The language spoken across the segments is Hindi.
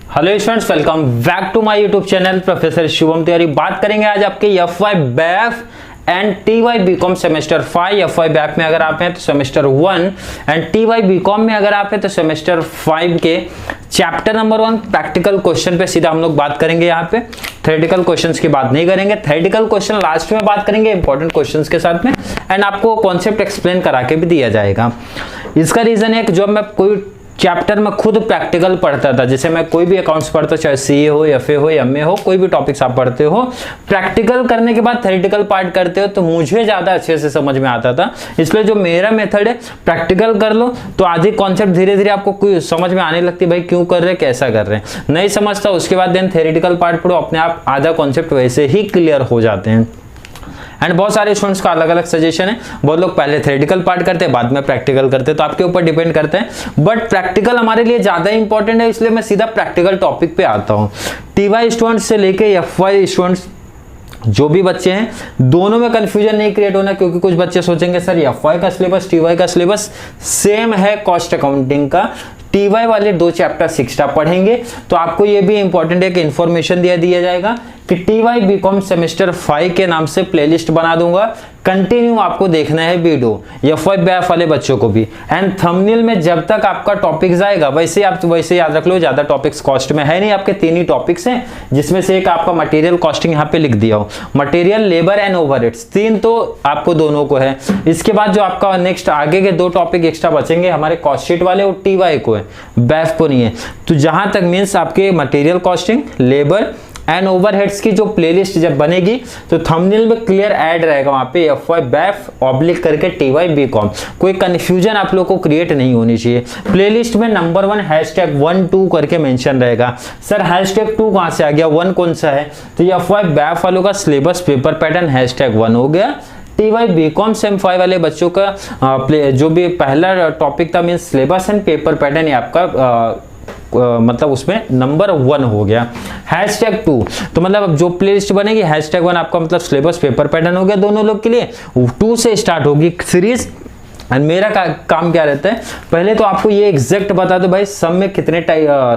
Hello students, welcome back to my YouTube channel professor Shubham Tiwari. बात करेंगे आज आपके FY BAF and TY BCom semester 5। FY BAF में अगर आप हैं तो सेमेस्टर 1 एंड टीवाई बीकॉम में अगर आप हैं तो सेमेस्टर 5 के चैप्टर नंबर 1 प्रैक्टिकल क्वेश्चन पे सीधा हम लोग बात करेंगे। यहाँ पे थ्योरेटिकल क्वेश्चंस की बात नहीं करेंगे, थ्योरेटिकल क्वेश्चन लास्ट में बात करेंगे इंपॉर्टेंट क्वेश्चंस के साथ में, एंड आपको कॉन्सेप्ट एक्सप्लेन करा के भी दिया जाएगा। इसका रीजन है कि जब मैं कोई चैप्टर में खुद प्रैक्टिकल पढ़ता था, जैसे मैं कोई भी अकाउंट्स पढ़ता हूँ, चाहे सीए हो, एफए हो, एमए हो, कोई भी टॉपिक्स आप पढ़ते हो, प्रैक्टिकल करने के बाद थ्योरेटिकल पार्ट करते हो तो मुझे ज्यादा अच्छे से समझ में आता था। इसलिए जो मेरा मेथड है, प्रैक्टिकल कर लो तो आधे कॉन्सेप्ट धीरे धीरे आपको कोई समझ में आने लगती, भाई क्यों कर रहे हैं, कैसा कर रहे हैं, नहीं समझता उसके बाद देन थ्योरेटिकल पार्ट पढ़ो, अपने आप आधा कॉन्सेप्ट वैसे ही क्लियर हो जाते हैं। एंड बहुत सारे स्टूडेंट्स का अलग अलग सजेशन है, बहुत लोग पहले थ्योरेटिकल पार्ट करते हैं बाद में प्रैक्टिकल करते हैं, तो आपके ऊपर डिपेंड करते हैं। बट प्रैक्टिकल हमारे लिए ज्यादा इंपॉर्टेंट है, इसलिए मैं सीधा प्रैक्टिकल टॉपिक पे आता हूँ। टीवाई स्टूडेंट्स से लेके एफवाई स्टूडेंट्स जो भी बच्चे हैं, दोनों में कंफ्यूजन नहीं क्रिएट होना, क्योंकि कुछ बच्चे सोचेंगे सर एफवाई का सिलेबस टीवाई का सिलेबस सेम है कॉस्ट अकाउंटिंग का, टीवाई वाले 2 चैप्टर एक्स्ट्रा पढ़ेंगे। तो आपको ये भी इंपॉर्टेंट है कि इंफॉर्मेशन दिया जाएगा कि टीवाई बीकॉम सेमेस्टर 5 के नाम से प्लेलिस्ट बना दूंगा, कंटिन्यू आपको देखना है वीडियो, एफवाई बैफ वाले बच्चों को भी। एंड थंबनेल में जब तक आपका टॉपिक जाएगा वैसे आप वैसे याद रख लो, ज्यादा टॉपिक्स कॉस्ट में है नहीं, आपके 3 ही टॉपिक्स हैं, जिसमें से एक आपका मटेरियल कॉस्टिंग यहाँ पे लिख दिया हो, मटेरियल, लेबर एंड ओवरहेड्स, 3 तो आपको दोनों को है। इसके बाद जो आपका नेक्स्ट आगे के 2 टॉपिक एक्स्ट्रा बचेंगे हमारे कॉस्ट शीट वाले और टीवाई को है, बैफ को नहीं है। तो जहां तक मीन्स आपके material costing, labour and overheads की जो प्लेलिस्ट जब बनेगी तो थंबनेल में क्लियर ऐड रहेगा वहां पे एफवाई बैफ ऑब्लिक करके टीवाई बीकॉम, कोई कंफ्यूजन आप लोग को क्रिएट नहीं होनी चाहिए। प्लेलिस्ट में नंबर 1 #1-2 करके मेंशन रहेगा। सर #2 कहां से आ गया, 1 कौन सा है, तो ये एफवाई बैफ वालों का सिलेबस पेपर पैटर्न #1 हो गया। टीवाई बीकॉम सेम 5 वाले बच्चों का जो भी पहला टॉपिक था mean syllabus and paper pattern, ये आपका मतलब उसमें नंबर 1 हो गया। #2 तो मतलब अब जो प्लेलिस्ट बनेगी #1 आपका मतलब सिलेबस पेपर पैटर्न हो गया दोनों लोग के लिए। 2 से स्टार्ट होगी सीरीज। एंड मेरा काम क्या रहता है, पहले तो आपको ये एग्जैक्ट बता दो भाई सब में कितने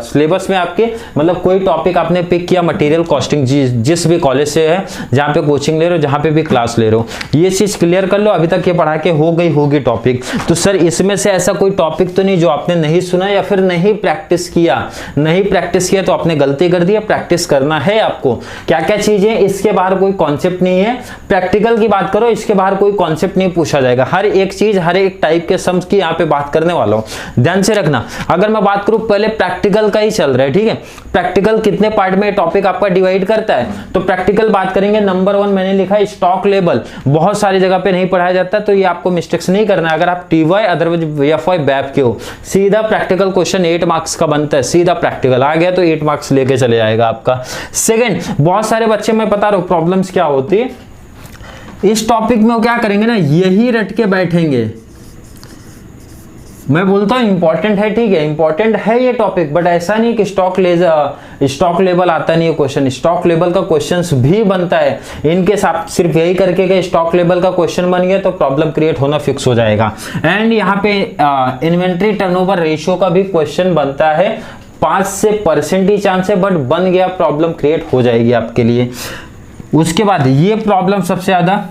सिलेबस में आपके मतलब कोई टॉपिक आपने पिक किया, मटेरियल कॉस्टिंग जिस भी कॉलेज से है, जहाँ पे कोचिंग ले रहे हो, जहाँ पे भी क्लास ले रहे हो, ये चीज क्लियर कर लो। अभी तक ये पढ़ा के हो गई होगी टॉपिक, तो सर इसमें से ऐसा कोई टॉपिक तो नहीं जो आपने नहीं सुना या फिर नहीं प्रैक्टिस किया। नहीं प्रैक्टिस किया तो आपने गलती कर दी है, प्रैक्टिस करना है आपको। क्या क्या चीजें, इसके बाहर कोई कॉन्सेप्ट नहीं है। प्रैक्टिकल की बात करो, इसके बाहर कोई कॉन्सेप्ट नहीं पूछा जाएगा। हर एक चीज, हर एक टाइप के सम्स की यहाँ पे बात करने वाला हूं, ध्यान से रखना। अगर मैं बात करूं पहले प्रैक्टिकल का ही चल रहा है, ठीक है। प्रैक्टिकल कितने पार्ट में टॉपिक आपका डिवाइड करता है, तो प्रैक्टिकल बात करेंगे। नंबर 1 मैंने लिखा है स्टॉक लेबल, बहुत सारी जगह पे नहीं पढ़ाया जाता, तो ये आपको मिस्टेक्स नहीं करना है। अगर आप टीवाई अदरवाइज एफवाई बैफ के हो, सीधा प्रैक्टिकल क्वेश्चन 8 मार्क्स का बनता है, सीधा प्रैक्टिकल आ गया तो 8 मार्क्स लेके चले जाएगा आपका। सेकेंड, बहुत सारे बच्चे, मैं बता रहा हूं प्रॉब्लम्स क्या होती है इस टॉपिक में, वो क्या करेंगे ना, यही रट के बैठेंगे। मैं बोलता हूं इंपॉर्टेंट है, ठीक है, इंपॉर्टेंट है ये टॉपिक, बट ऐसा नहीं कि स्टॉक लेबल आता नहीं है क्वेश्चन। स्टॉक लेबल का क्वेश्चंस भी बनता है। इनके साथ सिर्फ यही करके कि स्टॉक लेबल का क्वेश्चन बन गया तो प्रॉब्लम क्रिएट होना फिक्स हो जाएगा। एंड यहाँ पे इन्वेंट्री टर्नओवर रेशियो का भी क्वेश्चन बनता है, 5 से % ही चांस है, बट बन गया प्रॉब्लम क्रिएट हो जाएगी आपके लिए। उसके बाद ये प्रॉब्लम सबसे ज्यादा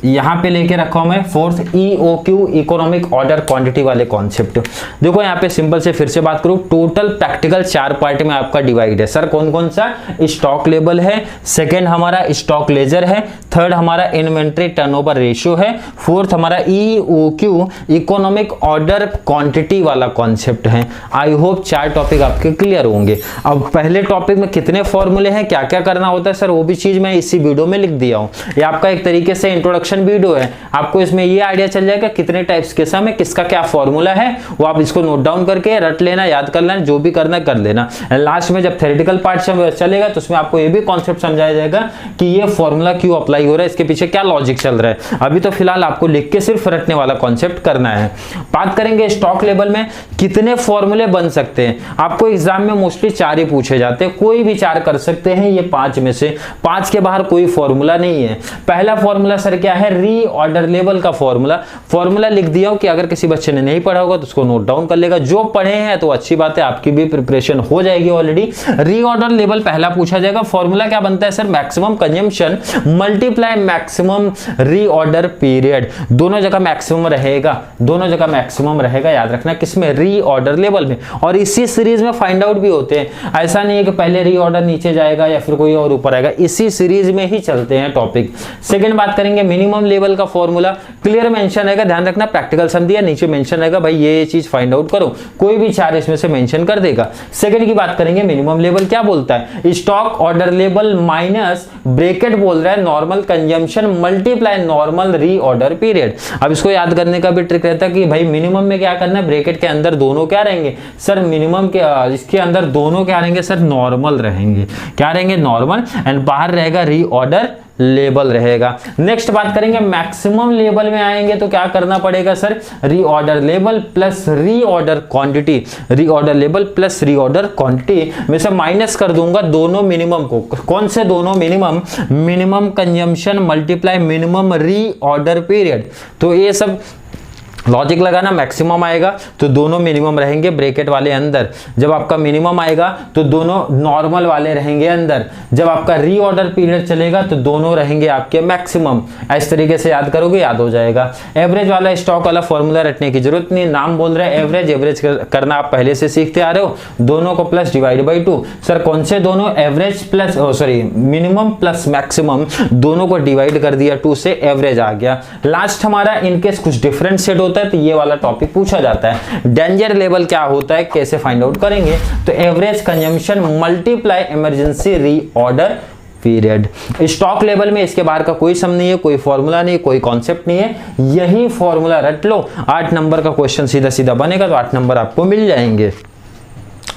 यहां पे लेके रखा हूं मैं 4th EOQ, economic order quantity वाले कॉन्सेप्ट। देखो यहाँ पे सिंपल से फिर से बात करूं, टोटल प्रैक्टिकल 4 पार्ट में आपका डिवाइड है। सर कौन कौन सा, स्टॉक लेबल है, सेकंड हमारा स्टॉक लेजर है, थर्ड हमारा इन्वेंट्री टर्नओवर रेशियो है, 4th हमारा EOQ, इकोनॉमिक ऑर्डर क्वांटिटी वाला कॉन्सेप्ट है। आई होप 4 टॉपिक आपके क्लियर होंगे। अब पहले टॉपिक में कितने फॉर्मूले हैं, क्या क्या करना होता है सर, वो भी चीज मैं इसी वीडियो में लिख दिया हूं। ये आपका एक तरीके से इंट्रोडक्शन वीडियो है, आपको इसमें ये आइडिया चल जाएगा कितने टाइप्स के सम है, किसका क्या फॉर्मूला है, वो आप इसको नोट डाउन करके रट लेना, याद कर लेना, जो भी करना कर लेना। लास्ट में जब थ्योरेटिकल पार्ट चलेगा तो उसमें आपको ये भी कॉन्सेप्ट समझाया जाएगा कि ये फॉर्मूला क्यों अप्लाई हो रहा है, इसके पीछे क्या लॉजिक चल रहा है। अभी तो फिलहाल आपको लिख के सिर्फ रटने वाला कॉन्सेप्ट करना है। बात करेंगे स्टॉक लेवल में कितने फॉर्मूले बन सकते हैं। आपको एग्जाम में मोस्टली 4 ही पूछे जाते हैं, कोई भी 4 कर सकते हैं, ये 5 में से 5 के बाहर कोई फॉर्मूला नहीं है। पहला फॉर्मूला सर क्या है, है रीऑर्डर लेवल का फॉर्मूला लिख दिया हो कि अगर किसी बच्चे ने नहीं पढ़ा होगा तो उसको नोट डाउन कर लेगा, जो पढ़े हैं तो अच्छी बात है, आपकी भी प्रिपरेशन हो जाएगी ऑलरेडी। रीऑर्डर लेवल पहला पूछा जाएगा। फॉर्मूला क्या बनता है sir? Maximum consumption multiply maximum reorder period, दोनों जगह मैक्सिमम रहेगा, याद रखना किसमें? रीऑर्डर लेवल में। और इसी सीरीज में फाइंड आउट भी होते हैं, ऐसा नहीं है कि पहले रीऑर्डर नीचे जाएगा या फिर कोई और ऊपर आएगा, इसी सीरीज में ही चलते हैं टॉपिक। सेकंड बात करेंगे मिनिमम लेवल का फॉर्मूला, क्लियर मेंशन रहेगा, ध्यान रखना प्रैक्टिकल सम दिया, नीचे मेंशन रहेगा भाई ये चीज फाइंड आउट करो, कोई भी चार इसमें से मेंशन कर देगा। सेकंड की बात करेंगे मिनिमम लेवल क्या बोलता है? Stock order level minus bracket बोल रहा है normal consumption multiply normal reorder period. अब इसको याद करने का भी ट्रिक रहता है कि भाई मिनिमम में क्या करना है, ब्रैकेट के अंदर दोनों क्या रहेंगे सर? मिनिमम के इसके अंदर दोनों क्या रहेंगे सर? नॉर्मल रहेंगे, क्या रहेंगे? नॉर्मल, एंड बाहर रहेगा रीऑर्डर लेवल रहेगा। नेक्स्ट बात करेंगे मैक्सिमम लेवल में आएंगे तो क्या करना पड़ेगा sir? Reorder level plus reorder quantity, reorder level plus reorder quantity में से माइनस कर दूंगा दोनों मिनिमम को। कौन से दोनों minimum? Minimum consumption multiply minimum reorder period. तो ये सब लॉजिक लगाना, मैक्सिमम आएगा तो दोनों मिनिमम रहेंगे ब्रैकेट वाले अंदर, जब आपका मिनिमम आएगा तो दोनों नॉर्मल वाले रहेंगे अंदर, जब आपका रीऑर्डर पीरियड चलेगा तो दोनों रहेंगे आपके मैक्सिमम। इस तरीके से याद करोगे, याद हो जाएगा। एवरेज वाला स्टॉक वाला फॉर्मूला रटने की जरूरत नहीं, नाम बोल रहे हैं एवरेज, एवरेज करना आप पहले से सीखते आ रहे हो, दोनों को प्लस डिवाइड बाई 2। सर कौन से दोनों? Average plus minimum plus maximum, दोनों को डिवाइड कर दिया 2 से, एवरेज आ गया। लास्ट हमारा इनकेस कुछ डिफरेंट सेट होता है तो ये वाला टॉपिक पूछा जाता है। डेंजर लेवल क्या होता है, कैसे फाइंड आउट करेंगे? तो average consumption multiply emergency reorder period. Stock level में इसके बाहर का कोई सम नहीं है, कोई फॉर्मूला नहीं, कोई कॉन्सेप्ट नहीं है, यही फॉर्मूला रट लो, 8 नंबर का क्वेश्चन सीधा सीधा बनेगा तो 8 नंबर आपको मिल जाएंगे।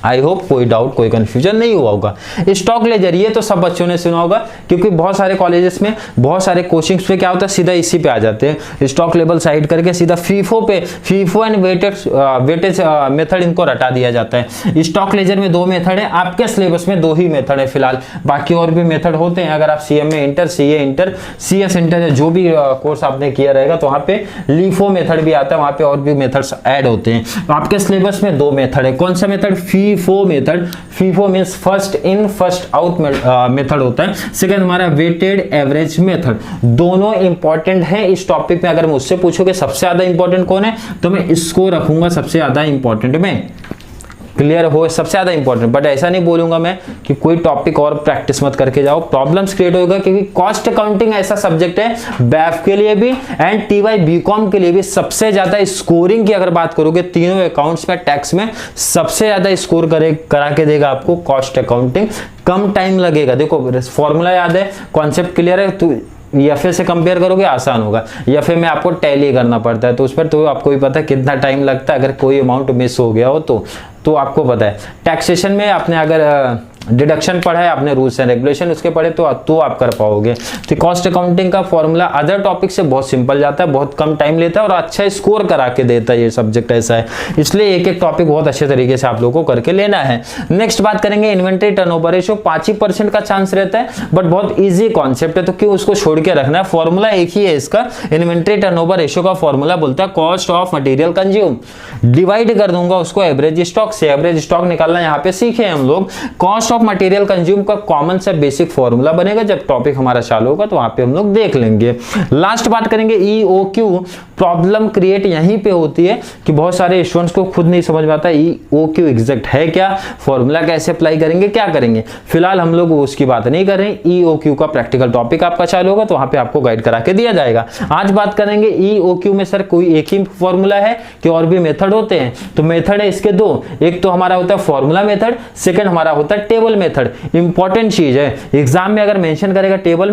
आई होप कोई डाउट कोई कंफ्यूजन नहीं हुआ होगा। स्टॉक लेजर ये तो सब बच्चों ने सुना होगा, क्योंकि बहुत सारे कॉलेजेस में बहुत सारे कोचिंग्स पे क्या होता है सीधा इसी पे आ जाते हैं, स्टॉक लेवल साइड करके सीधा फीफो पे, फीफो एंड वेटेज मेथड इनको रटा दिया जाता है। स्टॉक लेजर में 2 मेथड है, आपके सिलेबस में 2 ही मेथड है फिलहाल, बाकी और भी मेथड होते हैं। अगर आप सीएम में inter, CA inter, CS inter या जो भी कोर्स आपने किया रहेगा तो वहाँ पे लीफो मेथड भी आता है, वहाँ पे और भी मेथड्स ऐड होते हैं। तो आपके सिलेबस में 2 मेथड है। कौन सा method? FIFO method. FIFO means first in first out method होता है। सेकंड हमारा वेटेड एवरेज मेथड। दोनों इंपॉर्टेंट है इस टॉपिक में। अगर मुझसे पूछोगे सबसे ज्यादा इंपॉर्टेंट कौन है तो मैं इसको रखूंगा सबसे ज्यादा इंपॉर्टेंट में, क्लियर हो, सबसे ज्यादा इंपॉर्टेंट। बट ऐसा नहीं बोलूंगा मैं कि कोई टॉपिक और प्रैक्टिस मत करके जाओ, प्रॉब्लम्स क्रिएट होगा, क्योंकि कॉस्ट अकाउंटिंग ऐसा सब्जेक्ट है बैफ के लिए भी एंड टीवाई बीकॉम के लिए भी सबसे ज्यादा स्कोरिंग की अगर बात करोगे तीनों अकाउंट्स में, टैक्स में सबसे ज्यादा स्कोर करा के देगा आपको कॉस्ट अकाउंटिंग। कम टाइम लगेगा, देखो फॉर्मूला याद है, कॉन्सेप्ट क्लियर है, तो एफए से कंपेयर करोगे आसान होगा। एफए में आपको टैली करना पड़ता है तो उस पर तो आपको भी पता है कितना टाइम लगता है, अगर कोई अमाउंट मिस हो गया हो तो आपको पता है। टैक्सेशन में आपने अगर डिडक्शन पढ़ा है, आपने रूल्स एंड रेगुलेशन उसके पढ़े तो आप कर पाओगे। तो कॉस्ट अकाउंटिंग का फॉर्मूला अदर टॉपिक से बहुत सिंपल जाता है, बहुत कम टाइम लेता है और अच्छा स्कोर करा के देता है। ये सब्जेक्ट ऐसा है, इसलिए एक एक टॉपिक बहुत अच्छे तरीके से आप लोगों को करके लेना है। नेक्स्ट बात करेंगे इन्वेंट्री टर्नओवर रेशियो। 5% का चांस रहता है बट बहुत ईजी कॉन्सेप्ट है, तो क्यों उसको छोड़ के रखना है। फॉर्मूला एक ही है इसका, इन्वेंट्री टर्नओवर रेशियो का फॉर्मूला बोलता है cost of material consume, divide कर दूंगा उसको एवरेज स्टॉक से। एवरेज स्टॉक निकालना यहाँ पे सीखे हम लोग। कॉस्ट ऑफ मटेरियल कंज्यूम का कॉमन सा बेसिक फॉर्मूला बनेगा, जब टॉपिक हमारा चालू होगा तो वहां पे हम लोग देख लेंगे। लास्ट बात करेंगे ईओक्यू। प्रॉब्लम क्रिएट यहीं पे होती है कि बहुत सारे स्टूडेंट्स को खुद नहीं समझ में आता ईओक्यू एग्जैक्ट है क्या, फॉर्मूला कैसे अप्लाई करेंगे, क्या करेंगे। फिलहाल हम लोग उसकी बात नहीं कर रहे हैं, ईओक्यू का प्रैक्टिकल टॉपिक आपका चालू होगा तो वहां पे आपको गाइड करा के दिया जाएगा। आज बात करेंगे ईओक्यू में सर कोई एक ही फॉर्मूला है कि और भी मेथड होते हैं। तो मेथड है इसके 2, एक तो हमारा होता है फॉर्मूला मेथड, सेकंड हमारा होता है टेबल मेथड। इंपॉर्टेंट चीज है, एग्जाम में अगर मेंशन करेगा टेबल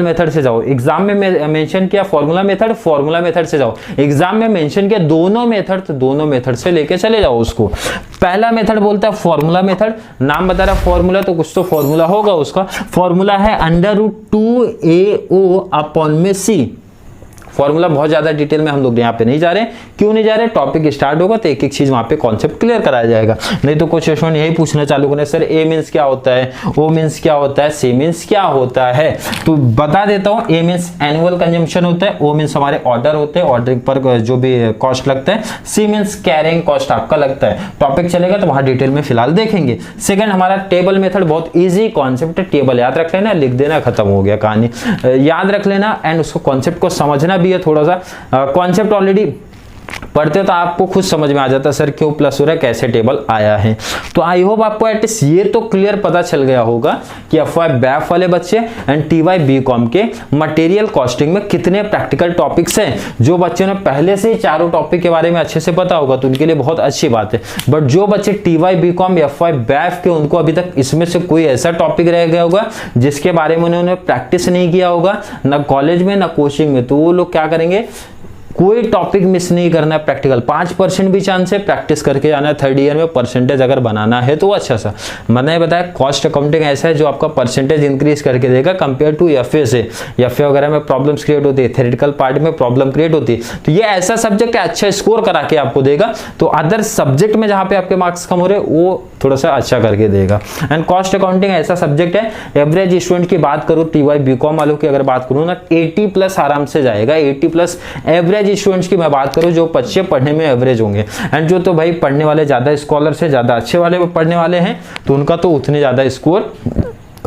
मेथड से जाओ। एग्जाम में मेंशन किया फॉर्मूला मेथड से जाओ। एग्जाम में मेंशन किया दोनों मेथड, तो दोनों मेथड से लेके चले जाओ उसको। पहला मेथड बोलता है फॉर्मूला मेथड, नाम बता रहा फॉर्मूला तो कुछ तो फॉर्मूला होगा उसका। फॉर्मूला है √2AO/C। फॉर्मूला बहुत ज्यादा डिटेल में हम लोग यहाँ पे नहीं जा रहे। क्यों नहीं जा रहे? टॉपिक स्टार्ट होगा तो एक एक चीज वहां पे कॉन्सेप्ट क्लियर कराया जाएगा। नहीं तो कुछ स्टूडेंट यही पूछना चालू करें, सर ए मीन्स क्या होता है, ओ मीन्स क्या होता है, सी मीन्स क्या होता है। तो बता देता हूँ, ए मीन्स एनुअल कंजम्पशन होता है, ओ मीन्स हमारे ऑर्डर होते हैं, ऑर्डरिंग पर जो भी कॉस्ट लगता है, सी मीन्स कैरिंग कॉस्ट आपका लगता है। टॉपिक चलेगा तो वहां डिटेल में फिलहाल देखेंगे। सेकंड हमारा टेबल मेथड, बहुत इजी कॉन्सेप्ट है। टेबल याद रख लेना, लिख देना, खत्म हो गया कहानी। याद रख लेना एंड उसको कॉन्सेप्ट को समझना भी है थोड़ा सा। कॉन्सेप्ट ऑलरेडी पढ़ते तो आपको खुद समझ में आ जाता सर क्यों प्लस हो रहा है, कैसे टेबल आया है। तो आई होप आपको एटलीस्ट ये तो क्लियर पता चल गया होगा कि एफवाई बैफ वाले बच्चे एंड टीवाई बीकॉम के मटेरियल कॉस्टिंग में कितने प्रैक्टिकल टॉपिक्स हैं। जो बच्चों ने पहले से ही चारों टॉपिक के बारे में अच्छे से पता होगा तो उनके लिए बहुत अच्छी बात है। बट जो बच्चे टीवाई बीकॉम एफवाई बैफ के, उनको अभी तक इसमें से कोई ऐसा टॉपिक रह गया होगा जिसके बारे में उन्होंने प्रैक्टिस नहीं किया होगा, ना कॉलेज में ना कोचिंग में, तो वो लोग क्या करेंगे, कोई टॉपिक मिस नहीं करना है। प्रैक्टिकल 5% भी चांस है, प्रैक्टिस करके जाना है। थर्ड ईयर में परसेंटेज अगर बनाना है तो अच्छा सा। मैंने बताया कॉस्ट अकाउंटिंग ऐसा है जो आपका परसेंटेज इंक्रीज करके देगा कंपेयर टू एफए से। एफए वगैरह में प्रॉब्लम्स क्रिएट होती है, थ्योरेटिकल पार्ट में प्रॉब्लम क्रिएट होती है। तो ये ऐसा सब्जेक्ट है अच्छा स्कोर करा के आपको देगा। तो अदर सब्जेक्ट में जहां पे आपके मार्क्स कम हो रहे वो थोड़ा सा अच्छा करके देगा। एंड कॉस्ट अकाउंटिंग ऐसा सब्जेक्ट है, एवरेज स्टूडेंट की बात करूं, टीवाई बीकॉम वालों की अगर बात करूं ना, 80+ आराम से जाएगा। 80+ एवरेज स्टूडेंट्स की मैं बात करूं जो बच्चे पढ़ने में एवरेज होंगे। एंड जो तो भाई पढ़ने वाले ज्यादा स्कॉलर से ज्यादा अच्छे वाले पढ़ने वाले हैं तो उनका तो उतने ज्यादा स्कोर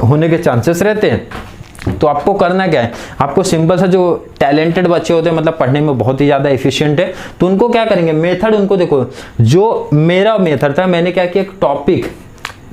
होने के चांसेस रहते हैं। तो आपको करना क्या है, आपको सिंपल सा, जो टैलेंटेड बच्चे होते हैं मतलब पढ़ने में बहुत ही ज्यादा एफिशिएंट है, तो उनको क्या करेंगे, मेथड उनको देखो। जो मेरा मेथड था, मैंने क्या किया, एक टॉपिक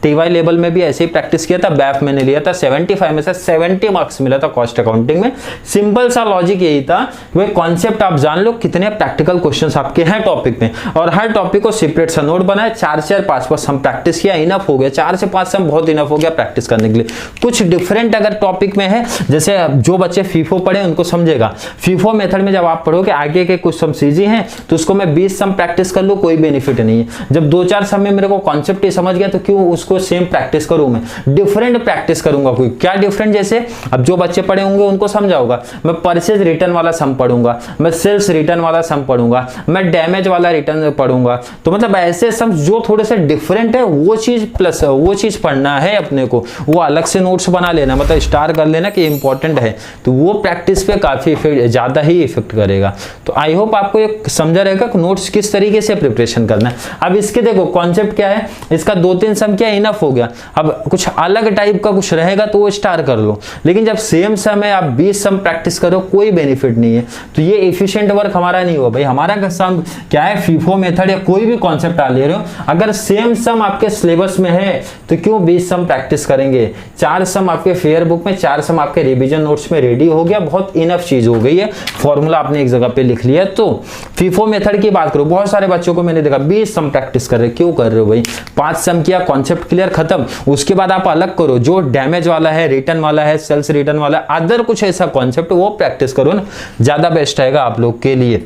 टीवाई लेवल में भी ऐसे ही प्रैक्टिस किया था, बैफ मैंने लिया था, 75 में से 70 मार्क्स मिला था कॉस्ट अकाउंटिंग में। सिंपल सा लॉजिक यही था, वो कॉन्सेप्ट आप जान लो, कितने प्रैक्टिकल क्वेश्चंस आपके हैं टॉपिक में, और हर टॉपिक को सेपरेट सा नोट बनाए। 4 से 5 सम प्रैक्टिस किया, इनफ हो गया। 4 से 5 सम बहुत इनफ हो गया प्रैक्टिस करने के लिए। कुछ डिफरेंट अगर टॉपिक में है, जैसे जो बच्चे फीफो पढ़े उनको समझेगा, फीफो मेथड में जब आप पढ़ोगे आगे के कुछ सम सीजी हैं तो उसको मैं 20 सम प्रैक्टिस कर लूँ, कोई बेनिफिट नहीं है। जब 2-4 सम में मेरे को कॉन्सेप्ट ही समझ गया तो क्यों उसको सेम प्रैक्टिस करूं, मैं डिफरेंट प्रैक्टिस करूंगा। कोई क्या डिफरेंट, जैसे अब जो बच्चे पढ़े होंगे उनको समझा होगा, मैं परचेज रिटर्न वाला सम पढ़ूंगा, मैं सेल्स रिटर्न वाला सम पढ़ूंगा, मैं डैमेज वाला रिटर्न पढ़ूंगा। तो मतलब ऐसे सम जो थोड़े से डिफरेंट है वो चीज प्लस वो चीज पढ़ना है अपने को, वो अलग से नोट्स बना लेना, मतलब स्टार कर लेना कि इंपॉर्टेंट है, तो वो प्रैक्टिस पे काफी ज्यादा ही इफेक्ट करेगा। तो आई होप आपको ये समझा रहेगा कि नोट्स किस तरीके से प्रिपरेशन करना है। अब इसके देखो कॉन्सेप्ट क्या है, इसका 2-3 सम क्या इनफ हो गया। अब कुछ अलग टाइप का कुछ रहेगा तो वो स्टार कर लो, लेकिन जब सेम सम है आप 20 सम प्रैक्टिस करो कोई बेनिफिट नहीं है। तो ये एफिशिएंट वर्क हमारा नहीं हुआ भाई। हमारा सम क्या है, फीफो मेथड या कोई भी कॉन्सेप्ट आ ले रहे हो, अगर सेम सम आपके सिलेबस में है तो क्यों 20 सम प्रैक्टिस करेंगे। 4 सम आपके फेयर बुक में, 4 सम आपके रिवीजन नोट्स में रेडी हो गया, बहुत इनफ चीज हो गई है। फॉर्मूला आपने एक जगह पे लिख लिया। तो फीफो मेथड की बात करो, बहुत सारे बच्चों को मैंने देखा 20 सम प्रैक्टिस कर रहे, क्यों कर रहे हो भाई। 5 सम किया, कॉन्सेप्ट क्लियर, खत्म। उसके बाद आप अलग करो, जो डैमेज वाला है, रिटर्न वाला है, सेल्स रिटर्न वाला, अदर कुछ ऐसा कॉन्सेप्ट वो प्रैक्टिस करो ना, ज्यादा बेस्ट रहेगा आप लोग के लिए।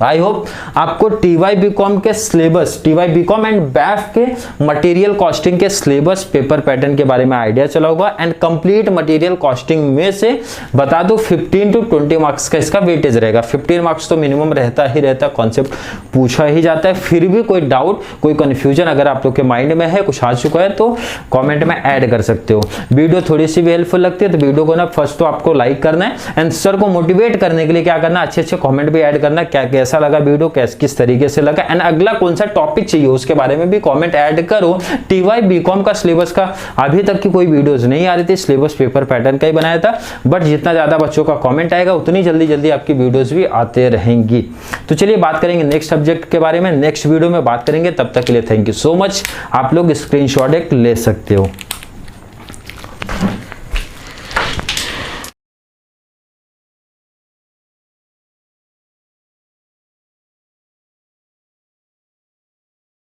आई होप आपको टीवाई बीकॉम के syllabus, TY BCom and BAF के मटेरियल कॉस्टिंग के सिलेबस पेपर पैटर्न के बारे में आइडिया चला होगा। एंड कंप्लीट मटेरियल कॉस्टिंग में से बता दो 15 to 20 मार्क्स का इसका वेटेज रहेगा। 15 मार्क्स तो मिनिमम रहता ही रहता, कॉन्सेप्ट पूछा ही जाता है। फिर भी कोई डाउट, कोई कंफ्यूजन अगर आप लोग के माइंड में है, कुछ आ चुका है तो कॉमेंट में ऐड कर सकते हो। वीडियो थोड़ी सी भी हेल्पफुल लगती है तो वीडियो को ना फर्स्ट तो आपको लाइक करना है, एंड सर को मोटिवेट करने के लिए क्या करना, अच्छे अच्छे कॉमेंट भी ऐड करना, क्या कैसा लगा वीडियो, किस तरीके से लगा, एंड अगला कौन सा टॉपिक चाहिए उसके बारे में भी कमेंट ऐड करो। टीवाई बीकॉम का सिलेबस का अभी तक की कोई वीडियोस नहीं आ रही थी, सिलेबस पेपर पैटर्न का ही बनाया था, बट जितना ज्यादा बच्चों का कमेंट आएगा उतनी जल्दी जल्दी आपकी वीडियोस भी आते रहेंगी। तो चलिए बात करेंगे नेक्स्ट सब्जेक्ट के बारे में, नेक्स्ट वीडियो में बात करेंगे। तब तक के लिए थैंक यू सो मच। आप लोग स्क्रीनशॉट एक ले सकते हो।